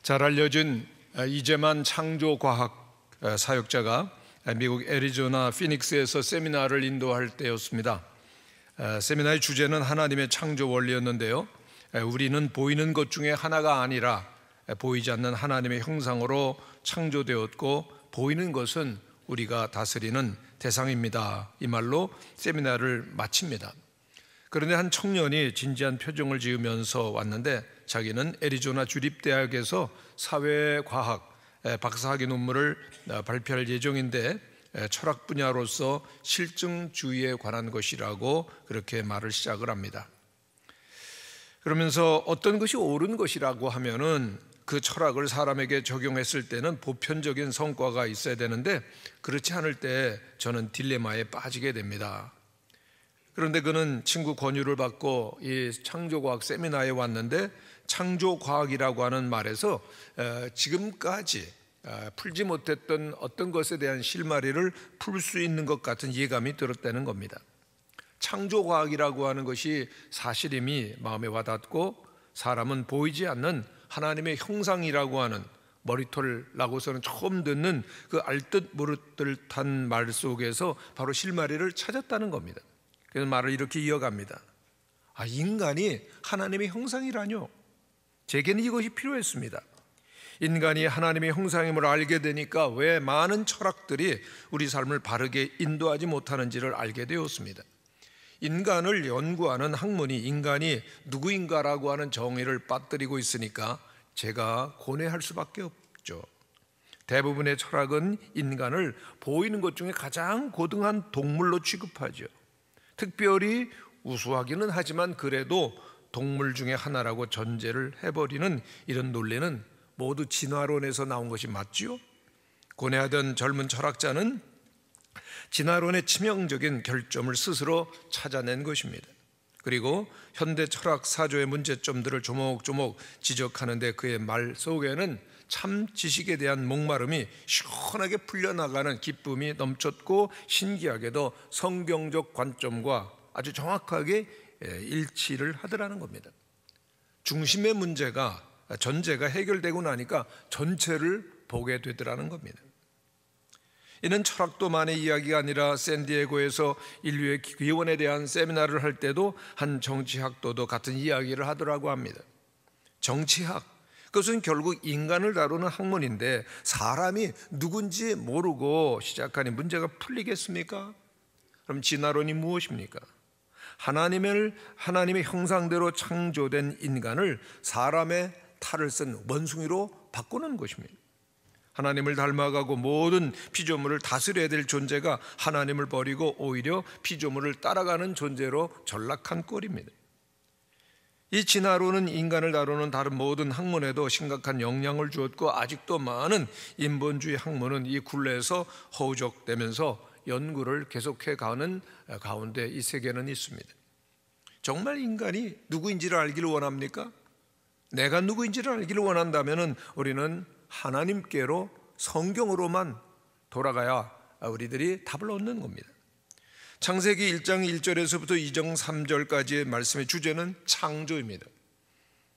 잘 알려진 이재만 창조과학 사역자가 미국 애리조나 피닉스에서 세미나를 인도할 때였습니다. 세미나의 주제는 하나님의 창조 원리였는데요, 우리는 보이는 것 중에 하나가 아니라 보이지 않는 하나님의 형상으로 창조되었고 보이는 것은 우리가 다스리는 대상입니다. 이 말로 세미나를 마칩니다. 그런데 한 청년이 진지한 표정을 지으면서 왔는데 자기는 애리조나 주립대학에서 사회과학 박사학위 논문을 발표할 예정인데 철학 분야로서 실증주의에 관한 것이라고 그렇게 말을 시작을 합니다. 그러면서 어떤 것이 옳은 것이라고 하면은 그 철학을 사람에게 적용했을 때는 보편적인 성과가 있어야 되는데 그렇지 않을 때 저는 딜레마에 빠지게 됩니다. 그런데 그는 친구 권유를 받고 이 창조과학 세미나에 왔는데 창조과학이라고 하는 말에서 지금까지 풀지 못했던 어떤 것에 대한 실마리를 풀 수 있는 것 같은 예감이 들었다는 겁니다. 창조과학이라고 하는 것이 사실임이 마음에 와닿고 사람은 보이지 않는 하나님의 형상이라고 하는 머리털 나고서는 처음 듣는 그 알듯 모르듯한 말 속에서 바로 실마리를 찾았다는 겁니다. 그래서 말을 이렇게 이어갑니다. 인간이 하나님의 형상이라뇨? 제게는 이것이 필요했습니다. 인간이 하나님의 형상임을 알게 되니까 왜 많은 철학들이 우리 삶을 바르게 인도하지 못하는지를 알게 되었습니다. 인간을 연구하는 학문이 인간이 누구인가라고 하는 정의를 빠뜨리고 있으니까 제가 고뇌할 수밖에 없죠. 대부분의 철학은 인간을 보이는 것 중에 가장 고등한 동물로 취급하죠. 특별히 우수하기는 하지만 그래도 동물 중에 하나라고 전제를 해버리는 이런 논리는 모두 진화론에서 나온 것이 맞지요? 고뇌하던 젊은 철학자는 진화론의 치명적인 결점을 스스로 찾아낸 것입니다. 그리고 현대 철학 사조의 문제점들을 조목조목 지적하는데 그의 말 속에는 참 지식에 대한 목마름이 시원하게 풀려나가는 기쁨이 넘쳤고 신기하게도 성경적 관점과 아주 정확하게 일치를 하더라는 겁니다. 중심의 문제가 전제가 해결되고 나니까 전체를 보게 되더라는 겁니다. 이는 철학도만의 이야기가 아니라 샌디에고에서 인류의 기원에 대한 세미나를 할 때도 한 정치학도도 같은 이야기를 하더라고 합니다. 정치학, 그것은 결국 인간을 다루는 학문인데 사람이 누군지 모르고 시작하니 문제가 풀리겠습니까? 그럼 진화론이 무엇입니까? 하나님의 형상대로 창조된 인간을 사람의 탈을 쓴 원숭이로 바꾸는 것입니다. 하나님을 닮아가고 모든 피조물을 다스려야 될 존재가 하나님을 버리고 오히려 피조물을 따라가는 존재로 전락한 꼴입니다. 이 진화론은 인간을 다루는 다른 모든 학문에도 심각한 영향을 주었고 아직도 많은 인본주의 학문은 이 굴레에서 허우적대면서 연구를 계속해 가는 가운데 이 세계는 있습니다. 정말 인간이 누구인지를 알기를 원합니까? 내가 누구인지를 알기를 원한다면 우리는 하나님께로 성경으로만 돌아가야 우리들이 답을 얻는 겁니다. 창세기 1장 1절에서부터 2장 3절까지의 말씀의 주제는 창조입니다.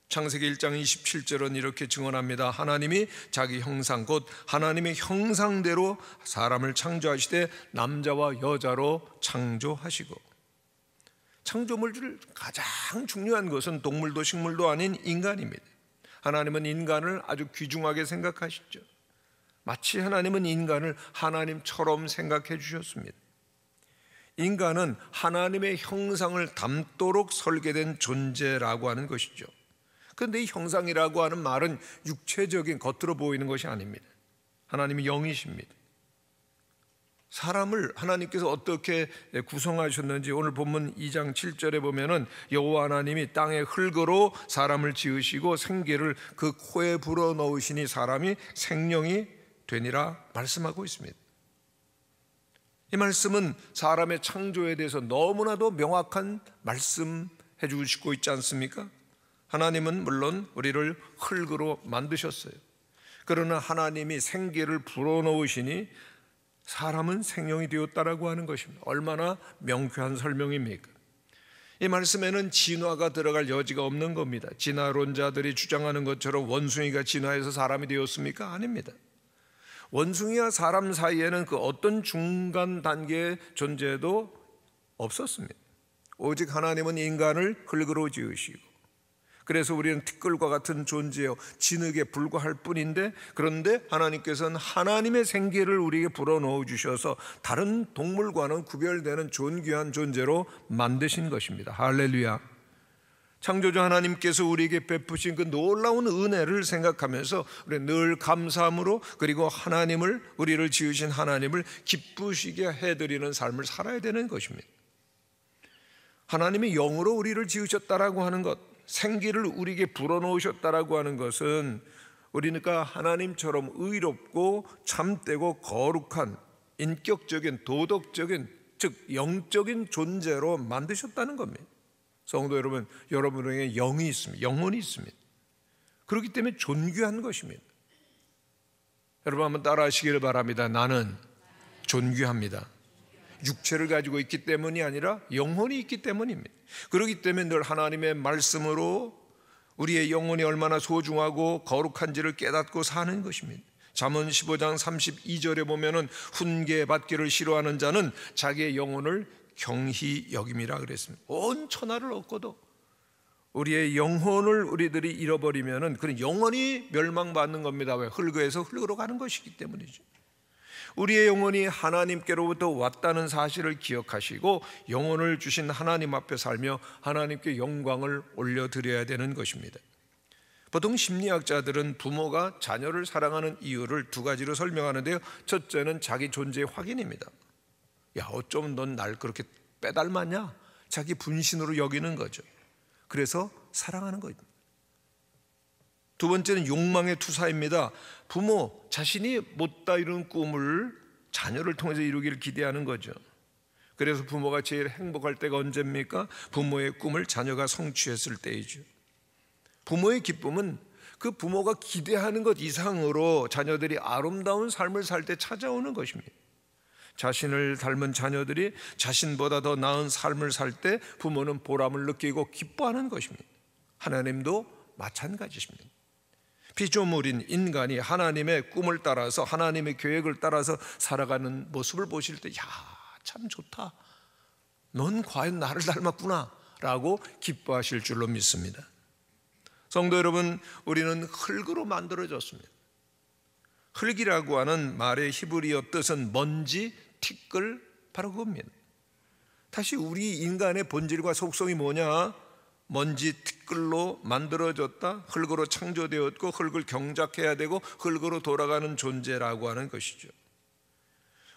창세기 1장 27절은 이렇게 증언합니다. 하나님이 자기 형상 곧 하나님의 형상대로 사람을 창조하시되 남자와 여자로 창조하시고, 창조물 중 가장 중요한 것은 동물도 식물도 아닌 인간입니다. 하나님은 인간을 아주 귀중하게 생각하시죠. 마치 하나님은 인간을 하나님처럼 생각해 주셨습니다. 인간은 하나님의 형상을 담도록 설계된 존재라고 하는 것이죠. 그런데 이 형상이라고 하는 말은 육체적인 겉으로 보이는 것이 아닙니다. 하나님이 영이십니다. 사람을 하나님께서 어떻게 구성하셨는지 오늘 본문 2장 7절에 보면은 여호와 하나님이 땅의 흙으로 사람을 지으시고 생기를 그 코에 불어넣으시니 사람이 생명이 되니라 말씀하고 있습니다. 이 말씀은 사람의 창조에 대해서 너무나도 명확한 말씀해 주시고 있지 않습니까? 하나님은 물론 우리를 흙으로 만드셨어요. 그러나 하나님이 생기를 불어넣으시니 사람은 생명이 되었다라고 하는 것입니다. 얼마나 명쾌한 설명입니까? 이 말씀에는 진화가 들어갈 여지가 없는 겁니다. 진화론자들이 주장하는 것처럼 원숭이가 진화해서 사람이 되었습니까? 아닙니다. 원숭이와 사람 사이에는 그 어떤 중간 단계의 존재도 없었습니다. 오직 하나님은 인간을 흙으로 지으시고, 그래서 우리는 티끌과 같은 존재요, 진흙에 불과할 뿐인데, 그런데 하나님께서는 하나님의 생기를 우리에게 불어넣어 주셔서 다른 동물과는 구별되는 존귀한 존재로 만드신 것입니다. 할렐루야. 창조주 하나님께서 우리에게 베푸신 그 놀라운 은혜를 생각하면서 우리 늘 감사함으로, 그리고 하나님을, 우리를 지으신 하나님을 기쁘시게 해드리는 삶을 살아야 되는 것입니다. 하나님이 영으로 우리를 지으셨다라고 하는 것, 생기를 우리에게 불어넣으셨다라고 하는 것은 우리가 하나님처럼 의롭고 참되고 거룩한 인격적인, 도덕적인, 즉 영적인 존재로 만드셨다는 겁니다. 성도 여러분, 여러분에게 영이 있습니다. 영혼이 있습니다. 그렇기 때문에 존귀한 것입니다. 여러분 한번 따라 하시기를 바랍니다. 나는 존귀합니다. 육체를 가지고 있기 때문이 아니라 영혼이 있기 때문입니다. 그렇기 때문에 늘 하나님의 말씀으로 우리의 영혼이 얼마나 소중하고 거룩한지를 깨닫고 사는 것입니다. 잠언 15장 32절에 보면은 훈계받기를 싫어하는 자는 자기의 영혼을 경히 여김이라 그랬습니다. 온 천하를 얻고도 우리의 영혼을 우리들이 잃어버리면은 그는 영원히 멸망받는 겁니다. 왜? 흙에서 흙으로 가는 것이기 때문이죠. 우리의 영혼이 하나님께로부터 왔다는 사실을 기억하시고 영혼을 주신 하나님 앞에 살며 하나님께 영광을 올려드려야 되는 것입니다. 보통 심리학자들은 부모가 자녀를 사랑하는 이유를 두 가지로 설명하는데요. 첫째는 자기 존재의 확인입니다. 야, 어쩌면 넌 날 그렇게 빼닮았냐? 자기 분신으로 여기는 거죠. 그래서 사랑하는 거입니다. 두 번째는 욕망의 투사입니다. 부모 자신이 못다 이룬 꿈을 자녀를 통해서 이루기를 기대하는 거죠. 그래서 부모가 제일 행복할 때가 언제입니까? 부모의 꿈을 자녀가 성취했을 때이죠. 부모의 기쁨은 그 부모가 기대하는 것 이상으로 자녀들이 아름다운 삶을 살 때 찾아오는 것입니다. 자신을 닮은 자녀들이 자신보다 더 나은 삶을 살 때 부모는 보람을 느끼고 기뻐하는 것입니다. 하나님도 마찬가지십니다. 피조물인 인간이 하나님의 꿈을 따라서, 하나님의 계획을 따라서 살아가는 모습을 보실 때, 야, 참 좋다, 넌 과연 나를 닮았구나 라고 기뻐하실 줄로 믿습니다. 성도 여러분, 우리는 흙으로 만들어졌습니다. 흙이라고 하는 말의 히브리어 뜻은 먼지, 티끌, 바로 그겁니다. 다시 우리 인간의 본질과 속성이 뭐냐? 먼지, 티끌로 만들어졌다, 흙으로 창조되었고 흙을 경작해야 되고 흙으로 돌아가는 존재라고 하는 것이죠.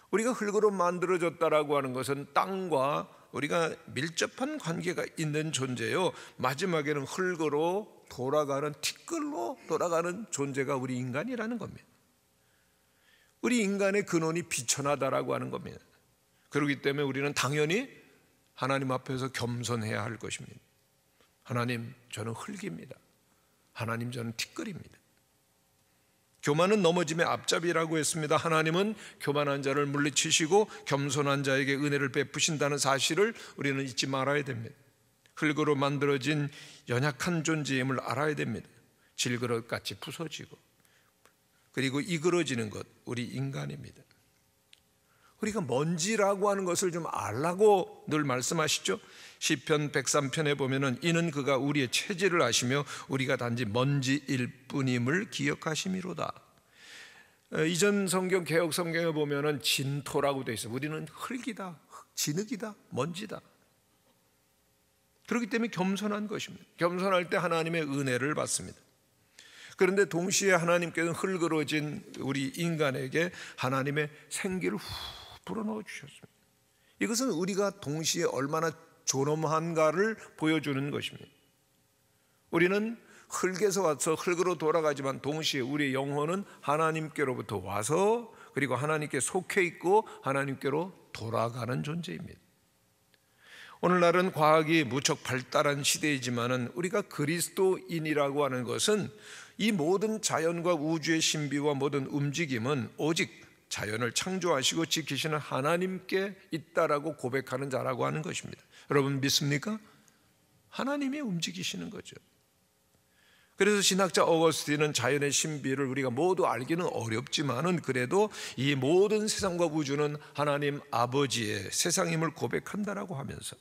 우리가 흙으로 만들어졌다라고 하는 것은 땅과 우리가 밀접한 관계가 있는 존재요, 마지막에는 흙으로 돌아가는, 티끌로 돌아가는 존재가 우리 인간이라는 겁니다. 우리 인간의 근원이 비천하다라고 하는 겁니다. 그렇기 때문에 우리는 당연히 하나님 앞에서 겸손해야 할 것입니다. 하나님, 저는 흙입니다. 하나님, 저는 티끌입니다. 교만은 넘어짐의 앞잡이라고 했습니다. 하나님은 교만한 자를 물리치시고 겸손한 자에게 은혜를 베푸신다는 사실을 우리는 잊지 말아야 됩니다. 흙으로 만들어진 연약한 존재임을 알아야 됩니다. 질그릇같이 부서지고, 그리고 이그러지는 것, 우리 인간입니다. 우리가 먼지라고 하는 것을 좀 알라고 늘 말씀하시죠. 시편 103편에 보면은 이는 그가 우리의 체질을 아시며 우리가 단지 먼지일 뿐임을 기억하심이로다. 이전 성경, 개역 성경에 보면은 진토라고 되어 있어요. 우리는 흙이다, 진흙이다, 먼지다. 그렇기 때문에 겸손한 것입니다. 겸손할 때 하나님의 은혜를 받습니다. 그런데 동시에 하나님께서는 흙으로진 우리 인간에게 하나님의 생기를 불어넣어 주셨습니다. 이것은 우리가 동시에 얼마나 존엄한가를 보여주는 것입니다. 우리는 흙에서 와서 흙으로 돌아가지만 동시에 우리의 영혼은 하나님께로부터 와서, 그리고 하나님께 속해 있고 하나님께로 돌아가는 존재입니다. 오늘날은 과학이 무척 발달한 시대이지만은 우리가 그리스도인이라고 하는 것은 이 모든 자연과 우주의 신비와 모든 움직임은 오직 자연을 창조하시고 지키시는 하나님께 있다라고 고백하는 자라고 하는 것입니다. 여러분 믿습니까? 하나님이 움직이시는 거죠. 그래서 신학자 어거스틴은 자연의 신비를 우리가 모두 알기는 어렵지만은 그래도 이 모든 세상과 우주는 하나님 아버지의 세상임을 고백한다라고 하면서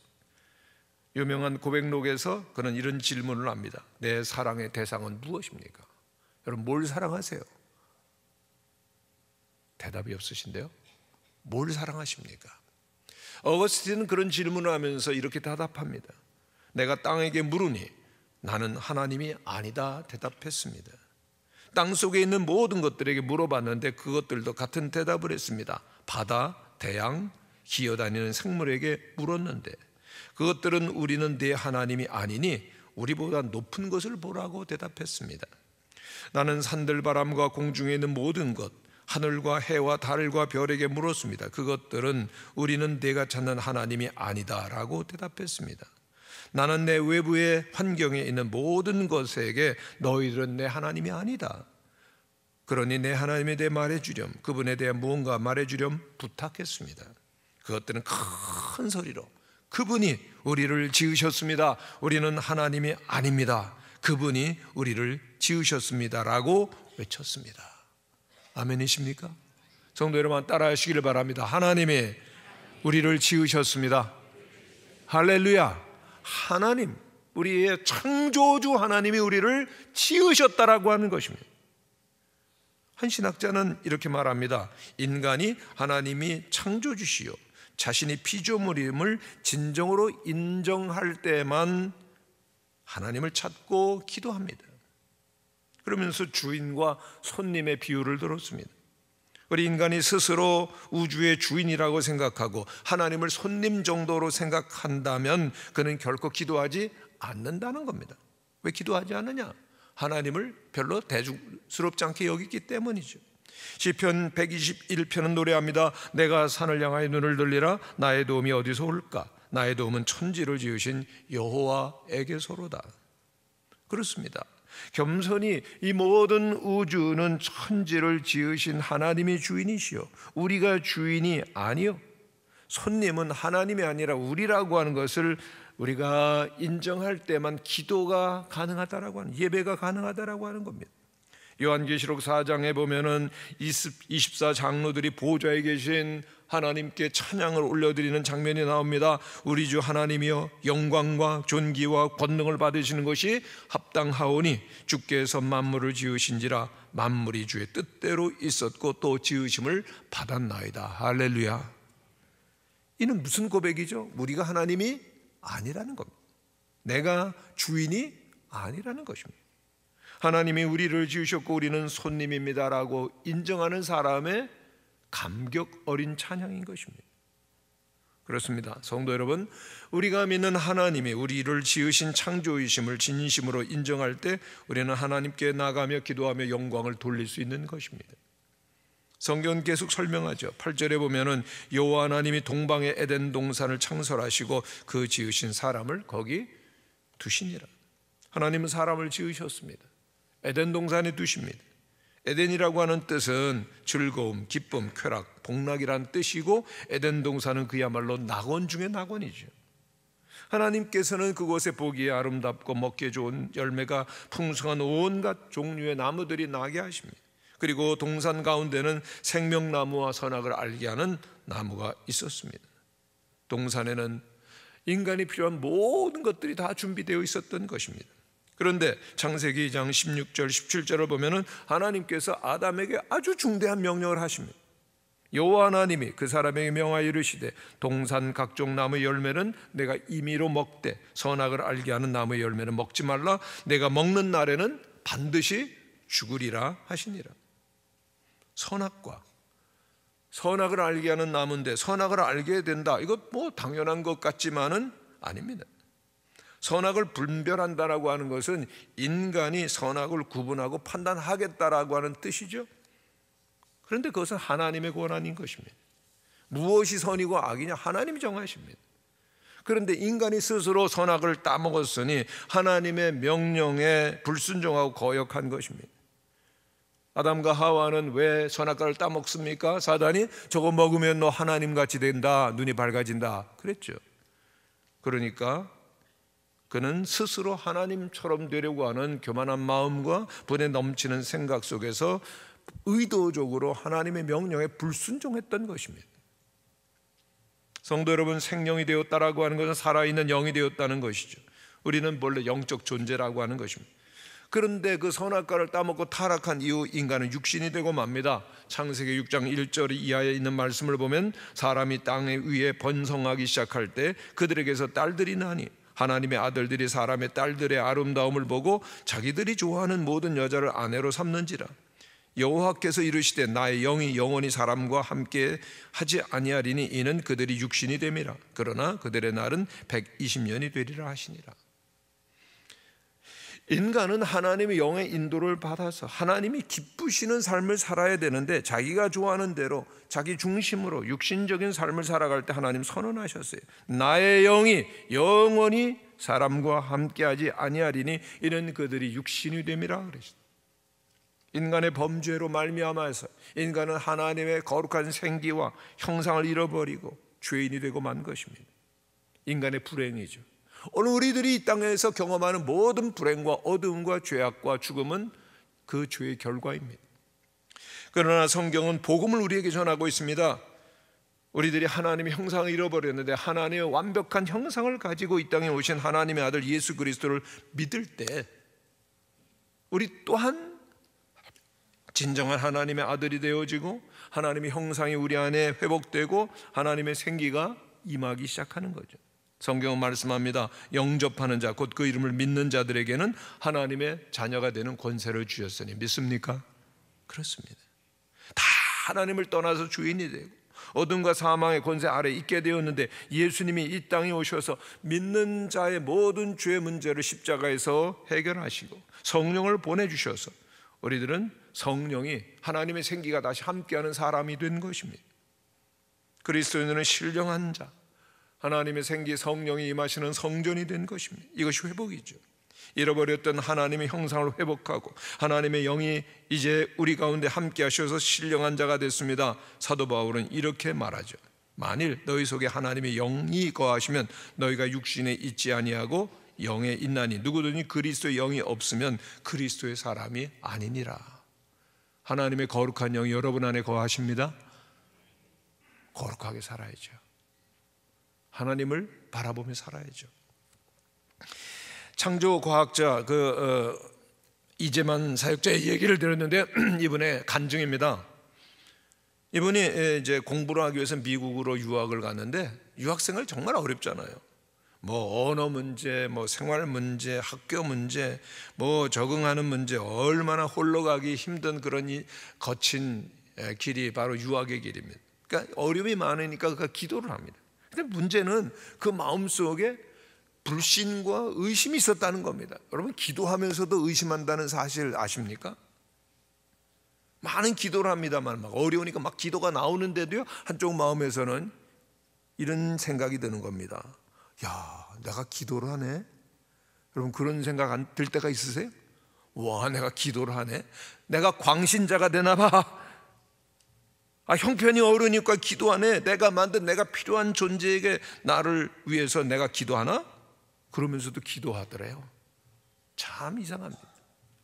유명한 고백록에서 그는 이런 질문을 합니다. 내 사랑의 대상은 무엇입니까? 여러분, 뭘 사랑하세요? 대답이 없으신데요. 뭘 사랑하십니까? 어거스틴은 그런 질문을 하면서 이렇게 대답합니다. 내가 땅에게 물으니 나는 하나님이 아니다 대답했습니다. 땅 속에 있는 모든 것들에게 물어봤는데 그것들도 같은 대답을 했습니다. 바다, 태양, 기어다니는 생물에게 물었는데 그것들은 우리는 네 하나님이 아니니 우리보다 높은 것을 보라고 대답했습니다. 나는 산들바람과 공중에 있는 모든 것, 하늘과 해와 달과 별에게 물었습니다. 그것들은 우리는 네가 찾는 하나님이 아니다라고 대답했습니다. 나는 내 외부의 환경에 있는 모든 것에게 너희들은 내 하나님이 아니다. 그러니 내 하나님에 대해 말해주렴, 그분에 대해 무언가 말해주렴 부탁했습니다. 그것들은 큰 소리로 그분이 우리를 지으셨습니다. 우리는 하나님이 아닙니다. 그분이 우리를 지으셨습니다라고 외쳤습니다. 아멘이십니까? 성도 여러분, 따라하시기를 바랍니다. 하나님이 우리를 지으셨습니다. 할렐루야. 하나님, 우리의 창조주 하나님이 우리를 지으셨다라고 하는 것입니다. 한 신학자는 이렇게 말합니다. 인간이 하나님이 창조주시요 자신이 피조물임을 진정으로 인정할 때만 하나님을 찾고 기도합니다. 그러면서 주인과 손님의 비유를 들었습니다. 우리 인간이 스스로 우주의 주인이라고 생각하고 하나님을 손님 정도로 생각한다면 그는 결코 기도하지 않는다는 겁니다. 왜 기도하지 않느냐? 하나님을 별로 대중스럽지 않게 여기기 때문이죠. 시편 121편은 노래합니다. 내가 산을 향하여 눈을 들리라. 나의 도움이 어디서 올까? 나의 도움은 천지를 지으신 여호와에게서로다. 그렇습니다. 겸손히 이 모든 우주는 천지를 지으신 하나님이 주인이시요 우리가 주인이 아니요 손님은 하나님이 아니라 우리라고 하는 것을 우리가 인정할 때만 기도가 가능하다라고 하는, 예배가 가능하다라고 하는 겁니다. 요한계시록 4장에 보면은 24장로들이 보좌에 계신 하나님께 찬양을 올려드리는 장면이 나옵니다. 우리 주 하나님이여 영광과 존귀와 권능을 받으시는 것이 합당하오니 주께서 만물을 지으신지라 만물이 주의 뜻대로 있었고 또 지으심을 받았나이다. 할렐루야. 이는 무슨 고백이죠? 우리가 하나님이 아니라는 겁니다. 내가 주인이 아니라는 것입니다. 하나님이 우리를 지으셨고 우리는 손님입니다라고 인정하는 사람의 감격 어린 찬양인 것입니다. 그렇습니다. 성도 여러분, 우리가 믿는 하나님이 우리를 지으신 창조이심을 진심으로 인정할 때 우리는 하나님께 나가며 기도하며 영광을 돌릴 수 있는 것입니다. 성경은 계속 설명하죠. 8절에 보면은 여호와 하나님이 동방의 에덴 동산을 창설하시고 그 지으신 사람을 거기 두시니라. 하나님은 사람을 지으셨습니다. 에덴 동산에 두십니다. 에덴이라고 하는 뜻은 즐거움, 기쁨, 쾌락, 복락이란 뜻이고 에덴 동산은 그야말로 낙원 중의 낙원이죠. 하나님께서는 그곳에 보기에 아름답고 먹기에 좋은 열매가 풍성한 온갖 종류의 나무들이 나게 하십니다. 그리고 동산 가운데는 생명나무와 선악을 알게 하는 나무가 있었습니다. 동산에는 인간이 필요한 모든 것들이 다 준비되어 있었던 것입니다. 그런데 창세기 2장 16절 17절을 보면은 하나님께서 아담에게 아주 중대한 명령을 하십니다. 여호와 하나님이 그 사람에게 명하여 이르시되 동산 각종 나무의 열매는 내가 임의로 먹되 선악을 알게 하는 나무의 열매는 먹지 말라. 내가 먹는 날에는 반드시 죽으리라 하시니라. 선악을 알게 하는 나무인데 선악을 알게 된다. 이거 뭐 당연한 것 같지만은 아닙니다. 선악을 분별한다라고 하는 것은 인간이 선악을 구분하고 판단하겠다라고 하는 뜻이죠. 그런데 그것은 하나님의 권한인 것입니다. 무엇이 선이고 악이냐 하나님이 정하십니다. 그런데 인간이 스스로 선악을 따먹었으니 하나님의 명령에 불순종하고 거역한 것입니다. 아담과 하와는 왜 선악과를 따먹습니까? 사단이 저거 먹으면 너 하나님같이 된다, 눈이 밝아진다 그랬죠. 그러니까 그는 스스로 하나님처럼 되려고 하는 교만한 마음과 분에 넘치는 생각 속에서 의도적으로 하나님의 명령에 불순종했던 것입니다. 성도 여러분, 생명이 되었다라고 하는 것은 살아있는 영이 되었다는 것이죠. 우리는 본래 영적 존재라고 하는 것입니다. 그런데 그 선악과를 따먹고 타락한 이후 인간은 육신이 되고 맙니다. 창세기 6장 1절 이하에 있는 말씀을 보면 사람이 땅 위에 번성하기 시작할 때 그들에게서 딸들이 나니 하나님의 아들들이 사람의 딸들의 아름다움을 보고 자기들이 좋아하는 모든 여자를 아내로 삼는지라. 여호와께서 이르시되 나의 영이 영원히 사람과 함께 하지 아니하리니 이는 그들이 육신이 됨이라. 그러나 그들의 날은 120년이 되리라 하시니라. 인간은 하나님의 영의 인도를 받아서 하나님이 기쁘시는 삶을 살아야 되는데 자기가 좋아하는 대로 자기 중심으로 육신적인 삶을 살아갈 때 하나님 선언하셨어요. 나의 영이 영원히 사람과 함께하지 아니하리니 이는 그들이 육신이 됨이라 그러시다. 인간의 범죄로 말미암아서 인간은 하나님의 거룩한 생기와 형상을 잃어버리고 죄인이 되고 만 것입니다. 인간의 불행이죠. 오늘 우리들이 이 땅에서 경험하는 모든 불행과 어두움과 죄악과 죽음은 그 죄의 결과입니다. 그러나 성경은 복음을 우리에게 전하고 있습니다. 우리들이 하나님의 형상을 잃어버렸는데 하나님의 완벽한 형상을 가지고 이 땅에 오신 하나님의 아들 예수 그리스도를 믿을 때 우리 또한 진정한 하나님의 아들이 되어지고 하나님의 형상이 우리 안에 회복되고 하나님의 생기가 임하기 시작하는 거죠. 성경은 말씀합니다. 영접하는 자, 곧 그 이름을 믿는 자들에게는 하나님의 자녀가 되는 권세를 주셨으니 믿습니까? 그렇습니다. 다 하나님을 떠나서 주인이 되고 어둠과 사망의 권세 아래 있게 되었는데 예수님이 이 땅에 오셔서 믿는 자의 모든 죄의 문제를 십자가에서 해결하시고 성령을 보내주셔서 우리들은 성령이 하나님의 생기가 다시 함께하는 사람이 된 것입니다. 그리스도인은 신령한 자, 하나님의 생기 성령이 임하시는 성전이 된 것입니다. 이것이 회복이죠. 잃어버렸던 하나님의 형상을 회복하고 하나님의 영이 이제 우리 가운데 함께 하셔서 신령한 자가 됐습니다. 사도 바울은 이렇게 말하죠. 만일 너희 속에 하나님의 영이 거하시면 너희가 육신에 있지 아니하고 영에 있나니 누구든지 그리스도의 영이 없으면 그리스도의 사람이 아니니라. 하나님의 거룩한 영이 여러분 안에 거하십니다. 거룩하게 살아야죠. 하나님을 바라보며 살아야죠. 창조과학자 이재만 사역자의 얘기를 들었는데 이분의 간증입니다. 이분이 이제 공부를 하기 위해서 미국으로 유학을 갔는데 유학생활 정말 어렵잖아요. 뭐 언어 문제, 뭐 생활 문제, 학교 문제, 뭐 적응하는 문제, 얼마나 홀로 가기 힘든 그런 거친 길이 바로 유학의 길입니다. 그러니까 어려움이 많으니까 그 기도를 합니다. 근데 문제는 그 마음속에 불신과 의심이 있었다는 겁니다. 여러분 기도하면서도 의심한다는 사실 아십니까? 많은 기도를 합니다만 막 어려우니까 막 기도가 나오는데도요 한쪽 마음에서는 이런 생각이 드는 겁니다. 야, 내가 기도를 하네? 여러분 그런 생각 안 들 때가 있으세요? 와, 내가 기도를 하네? 내가 광신자가 되나 봐. 아, 형편이 어려우니까 기도하네. 내가 만든 내가 필요한 존재에게 나를 위해서 내가 기도하나? 그러면서도 기도하더래요. 참 이상합니다.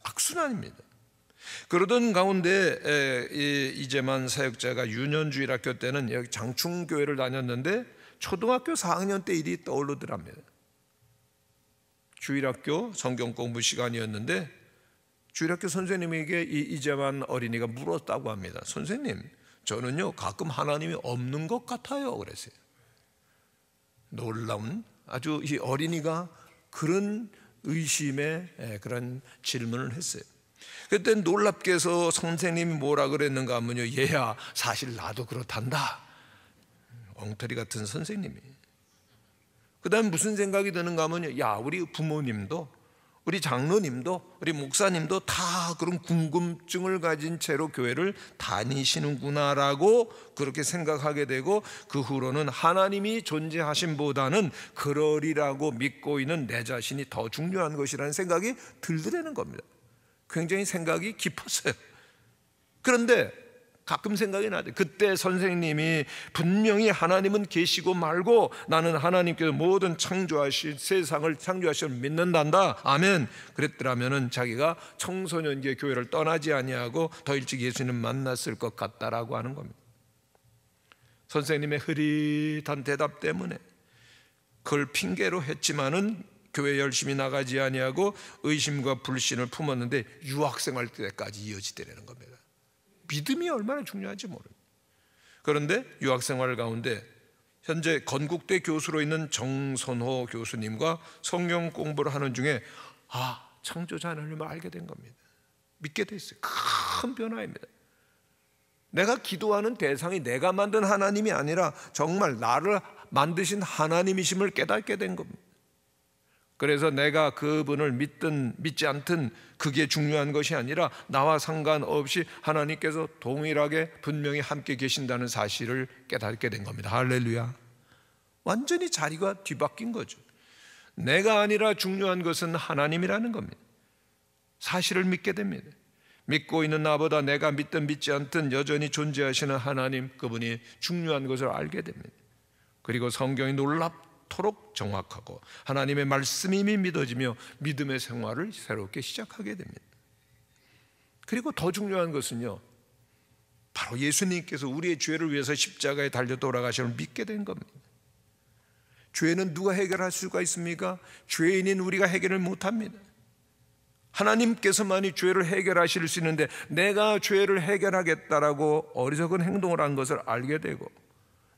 악순환입니다. 그러던 가운데 이재만 사역자가 유년주일학교 때는 여기 장충교회를 다녔는데 초등학교 4학년 때 일이 떠오르더랍니다. 주일학교 성경 공부 시간이었는데 주일학교 선생님에게 이재만 어린이가 물었다고 합니다. 선생님, 저는요 가끔 하나님이 없는 것 같아요 그랬어요. 놀라운 아주 이 어린이가 그런 의심의 그런 질문을 했어요. 그때 놀랍게서 선생님이 뭐라 그랬는가 하면요, 얘야 사실 나도 그렇단다. 엉터리 같은 선생님이. 그 다음 무슨 생각이 드는가 하면요, 야 우리 부모님도 우리 장로님도 우리 목사님도 다 그런 궁금증을 가진 채로 교회를 다니시는구나라고 그렇게 생각하게 되고 그 후로는 하나님이 존재하심보다는 그러리라고 믿고 있는 내 자신이 더 중요한 것이라는 생각이 들더라는 겁니다. 굉장히 생각이 깊었어요. 그런데 가끔 생각이 나죠. 그때 선생님이 분명히 하나님은 계시고 말고 나는 하나님께서 모든 창조하신 세상을 창조하심을 믿는단다, 아멘, 그랬더라면 자기가 청소년기의 교회를 떠나지 아니하고 더 일찍 예수님 만났을 것 같다라고 하는 겁니다. 선생님의 흐릿한 대답 때문에 그걸 핑계로 했지만은 교회 열심히 나가지 아니하고 의심과 불신을 품었는데 유학생활 때까지 이어지더라는 겁니다. 믿음이 얼마나 중요한지 모릅니다. 그런데 유학생활 가운데 현재 건국대 교수로 있는 정선호 교수님과 성경 공부를 하는 중에 창조자 하나님을 알게 된 겁니다. 믿게 됐어요. 큰 변화입니다. 내가 기도하는 대상이 내가 만든 하나님이 아니라 정말 나를 만드신 하나님이심을 깨닫게 된 겁니다. 그래서 내가 그분을 믿든 믿지 않든 그게 중요한 것이 아니라 나와 상관없이 하나님께서 동일하게 분명히 함께 계신다는 사실을 깨닫게 된 겁니다. 할렐루야. 완전히 자리가 뒤바뀐 거죠. 내가 아니라 중요한 것은 하나님이라는 겁니다. 사실을 믿게 됩니다. 믿고 있는 나보다 내가 믿든 믿지 않든 여전히 존재하시는 하나님, 그분이 중요한 것을 알게 됩니다. 그리고 성경이 놀랍도록 정확하고 하나님의 말씀이 믿어지며 믿음의 생활을 새롭게 시작하게 됩니다. 그리고 더 중요한 것은요, 바로 예수님께서 우리의 죄를 위해서 십자가에 달려 돌아가심을 믿게 된 겁니다. 죄는 누가 해결할 수가 있습니까? 죄인인 우리가 해결을 못합니다. 하나님께서만이 죄를 해결하실 수 있는데 내가 죄를 해결하겠다라고 어리석은 행동을 한 것을 알게 되고,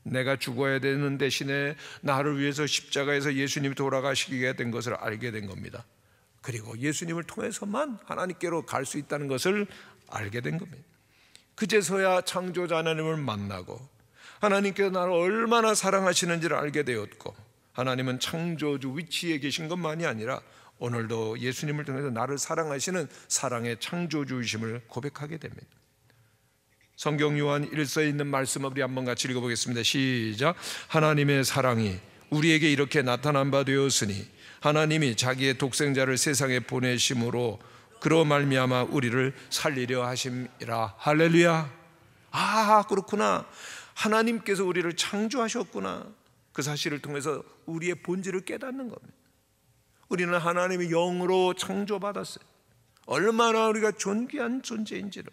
내가 죽어야 되는 대신에 나를 위해서 십자가에서 예수님이 돌아가시게 된 것을 알게 된 겁니다. 그리고 예수님을 통해서만 하나님께로 갈 수 있다는 것을 알게 된 겁니다. 그제서야 창조자 하나님을 만나고 하나님께서 나를 얼마나 사랑하시는지를 알게 되었고, 하나님은 창조주 위치에 계신 것만이 아니라 오늘도 예수님을 통해서 나를 사랑하시는 사랑의 창조주이심을 고백하게 됩니다. 성경 요한 1서에 있는 말씀을 우리 한번 같이 읽어보겠습니다. 시작. 하나님의 사랑이 우리에게 이렇게 나타난 바 되었으니 하나님이 자기의 독생자를 세상에 보내심으로 그로 말미암아 우리를 살리려 하심이라. 할렐루야. 그렇구나. 하나님께서 우리를 창조하셨구나. 그 사실을 통해서 우리의 본질을 깨닫는 겁니다. 우리는 하나님의 영으로 창조받았어요. 얼마나 우리가 존귀한 존재인지를.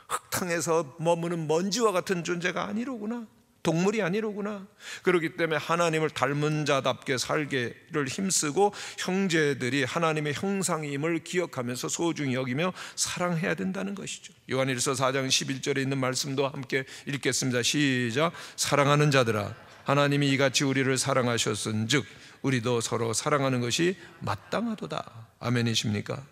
흙탕에서 머무는 먼지와 같은 존재가 아니로구나. 동물이 아니로구나. 그렇기 때문에 하나님을 닮은 자답게 살기를 힘쓰고 형제들이 하나님의 형상임을 기억하면서 소중히 여기며 사랑해야 된다는 것이죠. 요한일서 4장 11절에 있는 말씀도 함께 읽겠습니다. 시작. 사랑하는 자들아, 하나님이 이같이 우리를 사랑하셨은즉 우리도 서로 사랑하는 것이 마땅하도다. 아멘이십니까?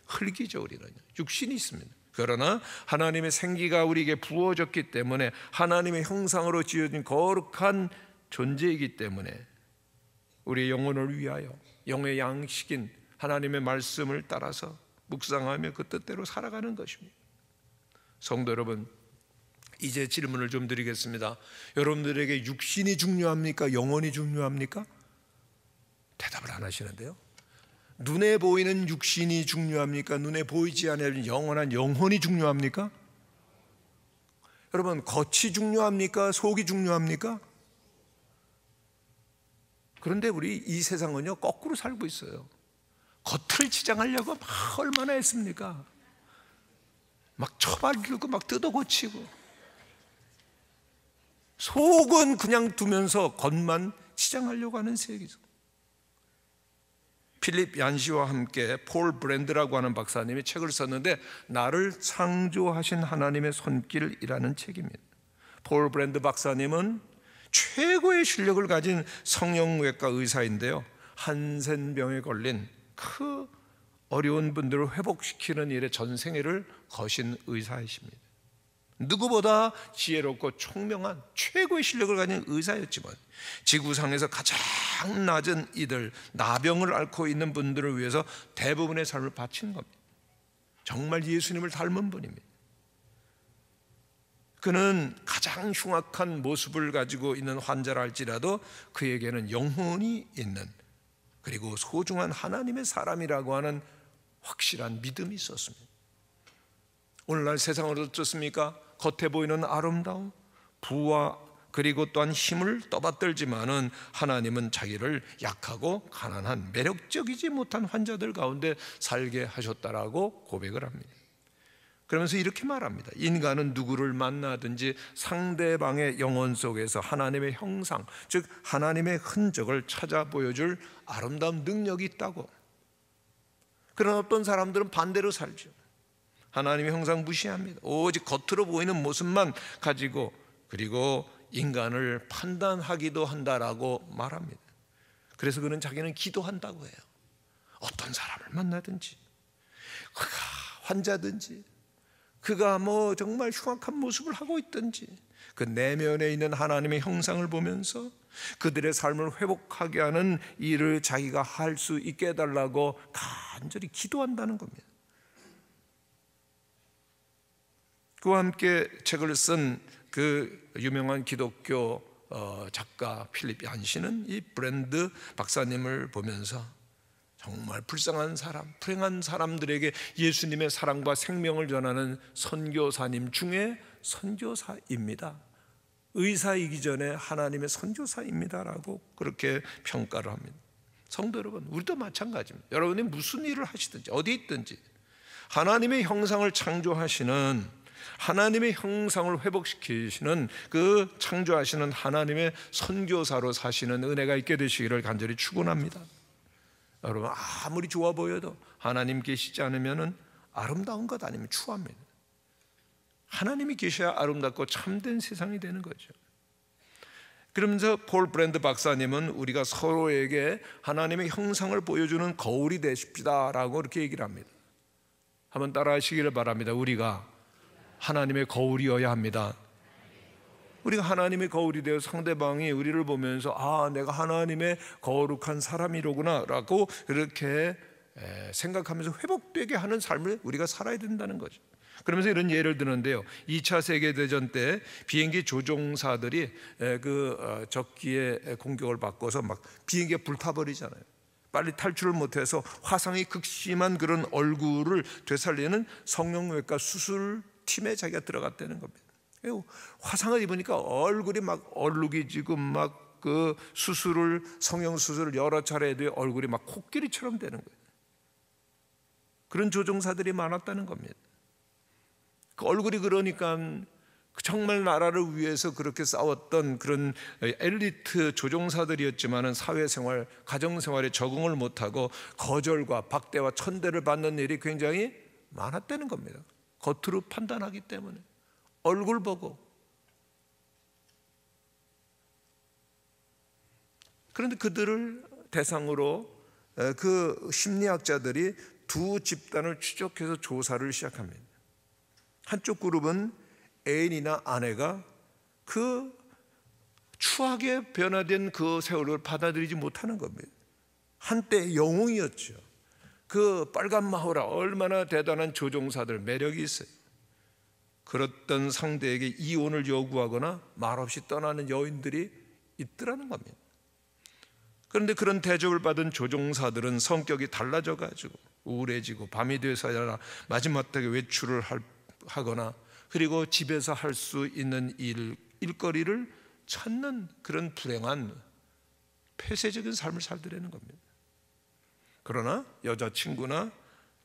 흙이죠. 우리는 육신이 있습니다. 그러나 하나님의 생기가 우리에게 부어졌기 때문에 하나님의 형상으로 지어진 거룩한 존재이기 때문에 우리의 영혼을 위하여 영의 양식인 하나님의 말씀을 따라서 묵상하며 그 뜻대로 살아가는 것입니다. 성도 여러분, 이제 질문을 좀 드리겠습니다. 여러분들에게 육신이 중요합니까? 영혼이 중요합니까? 대답을 안 하시는데요. 눈에 보이는 육신이 중요합니까? 눈에 보이지 않는 영원한 영혼이 중요합니까? 여러분, 겉이 중요합니까? 속이 중요합니까? 그런데 우리 이 세상은요, 거꾸로 살고 있어요. 겉을 치장하려고 막 얼마나 했습니까? 막 처발들고 막 뜯어 고치고, 속은 그냥 두면서 겉만 치장하려고 하는 세계죠. 필립 얀시와 함께 폴 브랜드라고 하는 박사님이 책을 썼는데 나를 창조하신 하나님의 손길이라는 책입니다. 폴 브랜드 박사님은 최고의 실력을 가진 성형외과 의사인데요, 한센병에 걸린 그 어려운 분들을 회복시키는 일에 전생애를 거신 의사이십니다. 누구보다 지혜롭고 총명한 최고의 실력을 가진 의사였지만 지구상에서 가장 낮은 이들, 나병을 앓고 있는 분들을 위해서 대부분의 삶을 바친 겁니다. 정말 예수님을 닮은 분입니다. 그는 가장 흉악한 모습을 가지고 있는 환자라 할지라도 그에게는 영혼이 있는, 그리고 소중한 하나님의 사람이라고 하는 확실한 믿음이 있었습니다. 오늘날 세상으로 어떻습니까? 겉에 보이는 아름다움, 부와 그리고 또한 힘을 떠받들지만은 하나님은 자기를 약하고 가난한 매력적이지 못한 환자들 가운데 살게 하셨다라고 고백을 합니다. 그러면서 이렇게 말합니다. 인간은 누구를 만나든지 상대방의 영혼 속에서 하나님의 형상, 즉 하나님의 흔적을 찾아 보여줄 아름다운 능력이 있다고. 그러나 어떤 사람들은 반대로 살죠. 하나님의 형상 무시합니다. 오직 겉으로 보이는 모습만 가지고 그리고 인간을 판단하기도 한다라고 말합니다. 그래서 그는 자기는 기도한다고 해요. 어떤 사람을 만나든지 그가 환자든지 그가 정말 흉악한 모습을 하고 있든지 그 내면에 있는 하나님의 형상을 보면서 그들의 삶을 회복하게 하는 일을 자기가 할 수 있게 해달라고 간절히 기도한다는 겁니다. 그와 함께 책을 쓴 그 유명한 기독교 작가 필립 얀시는 이 브랜드 박사님을 보면서 정말 불쌍한 사람, 불행한 사람들에게 예수님의 사랑과 생명을 전하는 선교사님 중에 선교사입니다. 의사이기 전에 하나님의 선교사입니다라고 그렇게 평가를 합니다. 성도 여러분, 우리도 마찬가지입니다. 여러분이 무슨 일을 하시든지 어디 있든지 하나님의 형상을 창조하시는, 하나님의 형상을 회복시키시는 그 창조하시는 하나님의 선교사로 사시는 은혜가 있게 되시기를 간절히 축원합니다. 여러분, 아무리 좋아 보여도 하나님 계시지 않으면 아름다운 것 아니면 추합니다. 하나님이 계셔야 아름답고 참된 세상이 되는 거죠. 그러면서 폴 브랜드 박사님은 우리가 서로에게 하나님의 형상을 보여주는 거울이 되십시다 라고 이렇게 얘기를 합니다. 한번 따라 하시기를 바랍니다. 우리가 하나님의 거울이어야 합니다. 우리가 하나님의 거울이 되어 상대방이 우리를 보면서 내가 하나님의 거룩한 사람이로구나 라고 그렇게 생각하면서 회복되게 하는 삶을 우리가 살아야 된다는 거죠. 그러면서 이런 예를 드는데요, 2차 세계대전 때 비행기 조종사들이 그 적기의 공격을 받고서 막 비행기가 불타버리잖아요. 빨리 탈출을 못해서 화상이 극심한 그런 얼굴을 되살리는 성형외과 수술팀에 자기가 들어갔다는 겁니다. 화상을 입으니까 얼굴이 막 얼룩이지고 막 그 성형 수술을 여러 차례 해도 얼굴이 막 코끼리처럼 되는 거예요. 그런 조종사들이 많았다는 겁니다. 그 얼굴이 그러니까 정말 나라를 위해서 그렇게 싸웠던 그런 엘리트 조종사들이었지만은 사회생활, 가정생활에 적응을 못하고 거절과 박대와 천대를 받는 일이 굉장히 많았다는 겁니다. 겉으로 판단하기 때문에 얼굴 보고. 그런데 그들을 대상으로 그 심리학자들이 두 집단을 추적해서 조사를 시작합니다. 한쪽 그룹은 애인이나 아내가 그 추하게 변화된 그 세월을 받아들이지 못하는 겁니다. 한때 영웅이었죠. 그 빨간 마호라 얼마나 대단한 조종사들, 매력이 있어요. 그랬던 상대에게 이혼을 요구하거나 말없이 떠나는 여인들이 있더라는 겁니다. 그런데 그런 대접을 받은 조종사들은 성격이 달라져 가지고 우울해지고 밤이 되서야 마지막에 외출을 하거나 그리고 집에서 할 수 있는 일거리를 찾는 그런 불행한 폐쇄적인 삶을 살더라는 겁니다. 그러나 여자친구나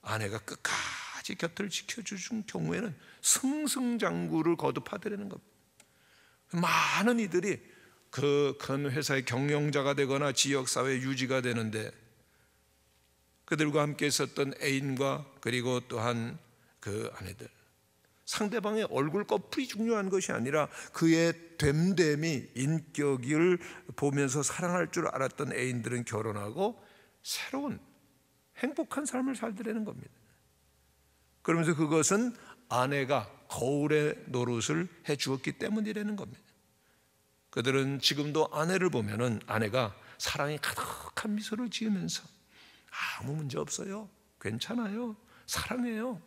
아내가 끝까지 곁을 지켜주신 경우에는 승승장구를 거듭하더라는 겁니다. 많은 이들이 그 큰 회사의 경영자가 되거나 지역사회 유지가 되는데 그들과 함께 있었던 애인과 그리고 또한 그 아내들, 상대방의 얼굴 껍질이 중요한 것이 아니라 그의 됨됨이 인격을 보면서 사랑할 줄 알았던 애인들은 결혼하고 새로운 행복한 삶을 살더라는 겁니다. 그러면서 그것은 아내가 거울의 노릇을 해 주었기 때문이라는 겁니다. 그들은 지금도 아내를 보면은 아내가 사랑이 가득한 미소를 지으면서 아무 문제 없어요, 괜찮아요, 사랑해요,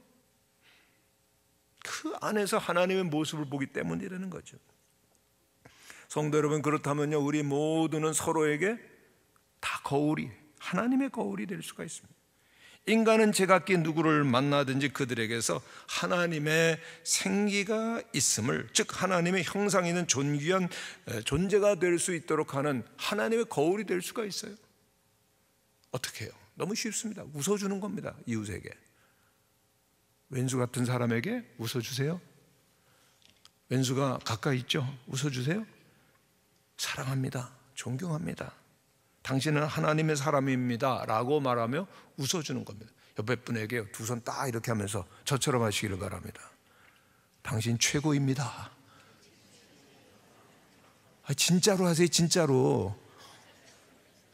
그 안에서 하나님의 모습을 보기 때문이라는 거죠. 성도 여러분, 그렇다면요, 우리 모두는 서로에게 다 거울이, 하나님의 거울이 될 수가 있습니다. 인간은 제각기 누구를 만나든지 그들에게서 하나님의 생기가 있음을, 즉 하나님의 형상이 있는 존귀한 존재가 될 수 있도록 하는 하나님의 거울이 될 수가 있어요. 어떻게 해요? 너무 쉽습니다. 웃어주는 겁니다. 이웃에게. 왼수 같은 사람에게 웃어주세요. 왼수가 가까이 있죠? 웃어주세요. 사랑합니다. 존경합니다. 당신은 하나님의 사람입니다 라고 말하며 웃어주는 겁니다. 옆에 분에게 두 손 딱 이렇게 하면서 저처럼 하시기를 바랍니다. 당신 최고입니다. 진짜로 하세요. 진짜로.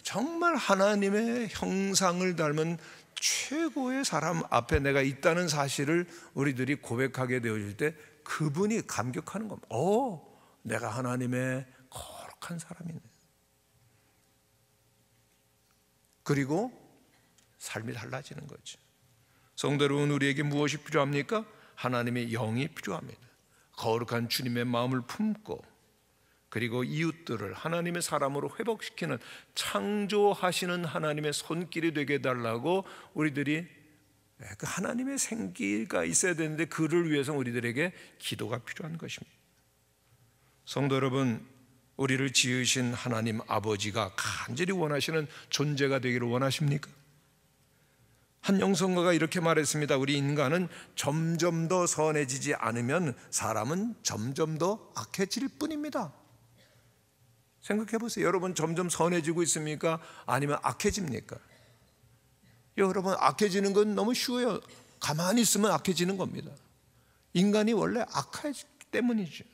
정말 하나님의 형상을 닮은 최고의 사람 앞에 내가 있다는 사실을 우리들이 고백하게 되어질 때 그분이 감격하는 겁니다. 내가 하나님의 거룩한 사람이네. 그리고 삶이 달라지는 거죠. 성도 여러분, 우리에게 무엇이 필요합니까? 하나님의 영이 필요합니다. 거룩한 주님의 마음을 품고, 그리고 이웃들을 하나님의 사람으로 회복시키는 창조하시는 하나님의 손길이 되게 해달라고 우리들이 그 하나님의 생기가 있어야 되는데, 그를 위해서 우리들에게 기도가 필요한 것입니다. 성도 여러분, 우리를 지으신 하나님 아버지가 간절히 원하시는 존재가 되기를 원하십니까? 한 영성가가 이렇게 말했습니다. 우리 인간은 점점 더 선해지지 않으면 사람은 점점 더 악해질 뿐입니다. 생각해 보세요. 여러분 점점 선해지고 있습니까? 아니면 악해집니까? 여러분, 악해지는 건 너무 쉬워요. 가만히 있으면 악해지는 겁니다. 인간이 원래 악하기 때문이죠.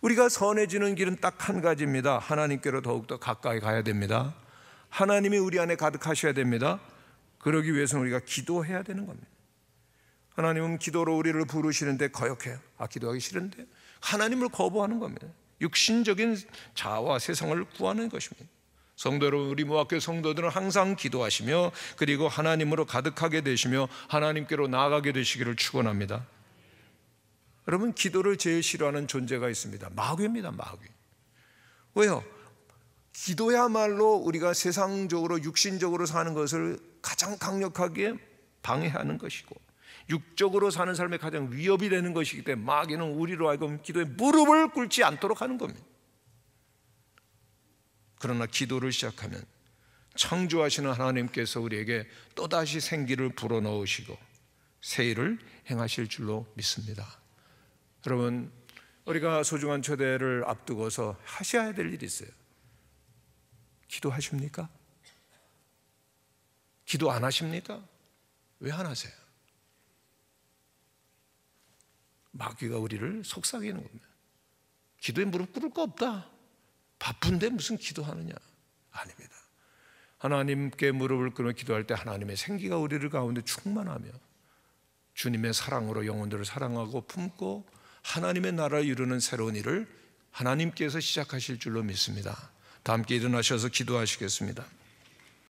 우리가 선해지는 길은 딱 한 가지입니다. 하나님께로 더욱더 가까이 가야 됩니다. 하나님이 우리 안에 가득하셔야 됩니다. 그러기 위해서는 우리가 기도해야 되는 겁니다. 하나님은 기도로 우리를 부르시는데 거역해요. 기도하기 싫은데? 하나님을 거부하는 겁니다. 육신적인 자아와 세상을 구하는 것입니다. 성도 여러분, 우리 모학교 성도들은 항상 기도하시며, 그리고 하나님으로 가득하게 되시며 하나님께로 나아가게 되시기를 축원합니다. 여러분, 기도를 제일 싫어하는 존재가 있습니다. 마귀입니다. 마귀. 왜요? 기도야말로 우리가 세상적으로 육신적으로 사는 것을 가장 강력하게 방해하는 것이고, 육적으로 사는 삶에 가장 위협이 되는 것이기 때문에 마귀는 우리로 하여금 기도에 무릎을 꿇지 않도록 하는 겁니다. 그러나 기도를 시작하면 창조하시는 하나님께서 우리에게 또다시 생기를 불어넣으시고 새 일을 행하실 줄로 믿습니다. 여러분, 우리가 소중한 초대를 앞두고서 하셔야 될 일이 있어요. 기도하십니까? 기도 안 하십니까? 왜 안 하세요? 마귀가 우리를 속삭이는 겁니다. 기도에 무릎 꿇을 거 없다. 바쁜데 무슨 기도하느냐? 아닙니다. 하나님께 무릎을 꿇어 기도할 때 하나님의 생기가 우리를 가운데 충만하며 주님의 사랑으로 영혼들을 사랑하고 품고 하나님의 나라를 이루는 새로운 일을 하나님께서 시작하실 줄로 믿습니다. 다 함께 일어나셔서 기도하시겠습니다.